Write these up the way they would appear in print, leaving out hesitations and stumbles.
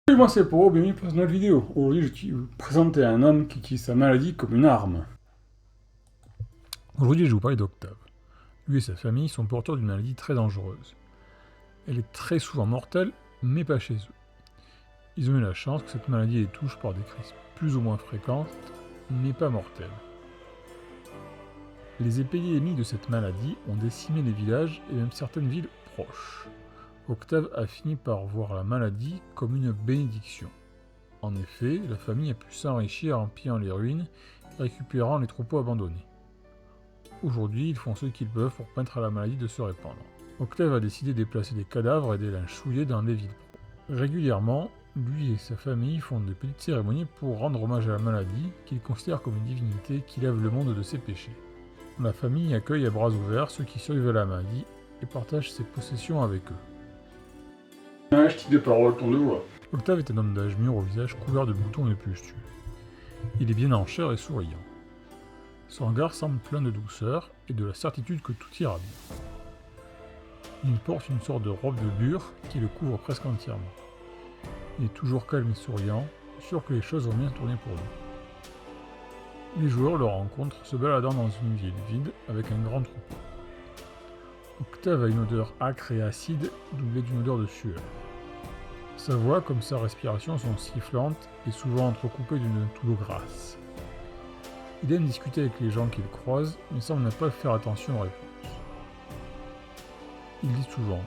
Salut, moi c'est Poro, bienvenue pour une nouvelle vidéo. Aujourd'hui, je vais vous présenter un homme qui utilise sa maladie comme une arme. Aujourd'hui, je vais vous parler d'Octave. Lui et sa famille sont porteurs d'une maladie très dangereuse. Elle est très souvent mortelle, mais pas chez eux. Ils ont eu la chance que cette maladie les touche par des crises plus ou moins fréquentes, mais pas mortelles. Les épidémies de cette maladie ont décimé les villages et même certaines villes proches. Octave a fini par voir la maladie comme une bénédiction. En effet, la famille a pu s'enrichir en pillant les ruines et récupérant les troupeaux abandonnés. Aujourd'hui, ils font ce qu'ils peuvent pour permettre à la maladie de se répandre. Octave a décidé de déplacer des cadavres et des linges souillés dans les villes. Régulièrement, lui et sa famille font de petites cérémonies pour rendre hommage à la maladie, qu'ils considèrent comme une divinité qui lave le monde de ses péchés. La famille accueille à bras ouverts ceux qui survivent à la maladie et partage ses possessions avec eux. Type de parole, ton de voix. Octave est un homme d'âge mûr au visage couvert de boutons et de pustules. Il est bien en chair et souriant. Son regard semble plein de douceur et de la certitude que tout ira bien. Il porte une sorte de robe de bure qui le couvre presque entièrement. Il est toujours calme et souriant, sûr que les choses vont bien tourner pour lui. Les joueurs le rencontrent se baladant dans une ville vide avec un grand troupeau. Octave a une odeur âcre et acide, doublée d'une odeur de sueur. Sa voix comme sa respiration sont sifflantes et souvent entrecoupées d'une toux grasse. Il aime discuter avec les gens qu'il croise, mais semble ne pas faire attention aux réponses. Il dit souvent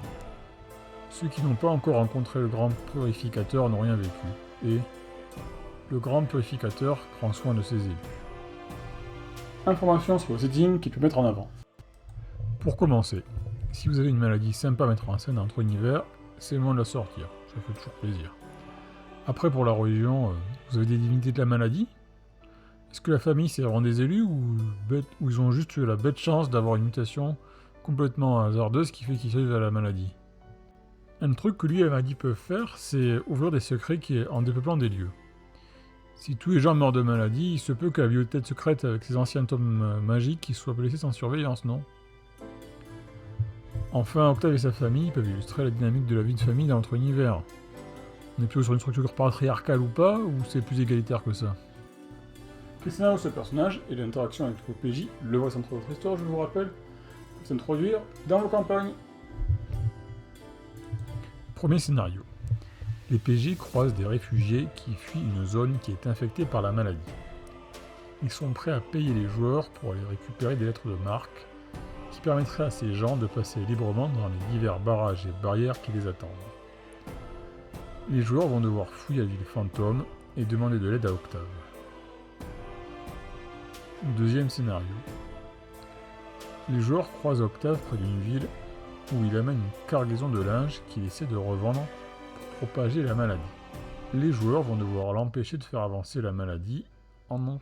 « Ceux qui n'ont pas encore rencontré le grand purificateur n'ont rien vécu » et « Le grand purificateur prend soin de ses élus ». Informations sur le setting qu'il peut mettre en avant. Pour commencer, si vous avez une maladie sympa à mettre en scène dans votre univers, c'est le moment de la sortir, ça fait toujours plaisir. Après pour la religion, vous avez des divinités de la maladie? Est-ce que la famille c'est vraiment des élus ou ils ont juste la bête chance d'avoir une mutation complètement hasardeuse qui fait qu'ils survivent à la maladie? Un truc que lui et la maladie peuvent faire, c'est ouvrir des secrets en dépeuplant des lieux. Si tous les gens meurent de maladie, il se peut que la bibliothèque secrète avec ses anciens tomes magiques qui soient laissés sans surveillance, non? Enfin, Octave et sa famille peuvent illustrer la dynamique de la vie de famille dans notre univers. On est plutôt sur une structure patriarcale ou pas, ou c'est plus égalitaire que ça? Quel scénario ce personnage et l'interaction avec le PJ, le vrai centre de votre histoire, je vous rappelle, pour s'introduire dans vos campagnes. Premier scénario. Les PJ croisent des réfugiés qui fuient une zone qui est infectée par la maladie. Ils sont prêts à payer les joueurs pour aller récupérer des lettres de marque, qui permettrait à ces gens de passer librement dans les divers barrages et barrières qui les attendent. Les joueurs vont devoir fouiller la ville fantôme et demander de l'aide à Octave. Deuxième scénario. Les joueurs croisent Octave près d'une ville où il amène une cargaison de linge qu'il essaie de revendre pour propager la maladie. Les joueurs vont devoir l'empêcher de faire avancer la maladie en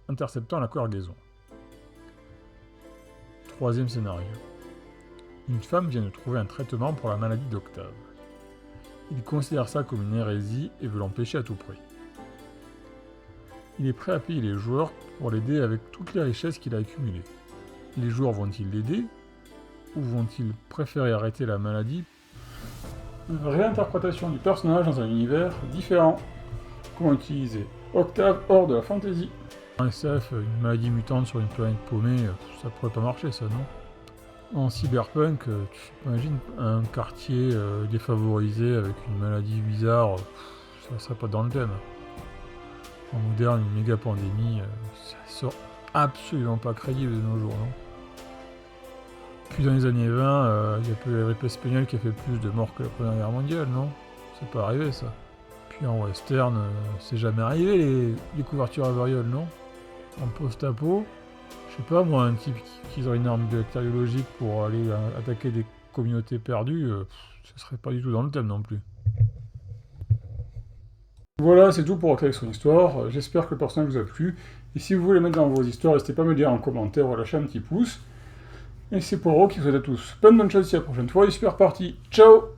interceptant la cargaison. Troisième scénario. Une femme vient de trouver un traitement pour la maladie d'Octave. Il considère ça comme une hérésie et veut l'empêcher à tout prix. Il est prêt à payer les joueurs pour l'aider avec toutes les richesses qu'il a accumulées. Les joueurs vont-ils l'aider ou vont-ils préférer arrêter la maladie? Une réinterprétation du personnage dans un univers différent. Comment utiliser Octave hors de la fantasy? En SF, une maladie mutante sur une planète paumée, ça pourrait pas marcher ça, non? En cyberpunk, tu imagines un quartier défavorisé avec une maladie bizarre, ça serait pas dans le thème. En moderne, une méga pandémie, ça sort absolument pas crédible de nos jours, non? Puis dans les années 20, il y a peu la grippe espagnole qui a fait plus de morts que la Première Guerre mondiale, non? C'est pas arrivé ça. Puis en western, c'est jamais arrivé les couvertures à variole, non? En post-apo, je sais pas moi, un type qui aurait une arme bactériologique pour aller attaquer des communautés perdues, ce serait pas du tout dans le thème non plus. Voilà, c'est tout pour Octave son histoire. J'espère que le personnage vous a plu. Et si vous voulez mettre dans vos histoires, n'hésitez pas à me dire en commentaire ou à lâcher un petit pouce. Et c'est Poro qui vous souhaite à tous plein de bonnes choses, d'ici la prochaine fois et super parti. Ciao!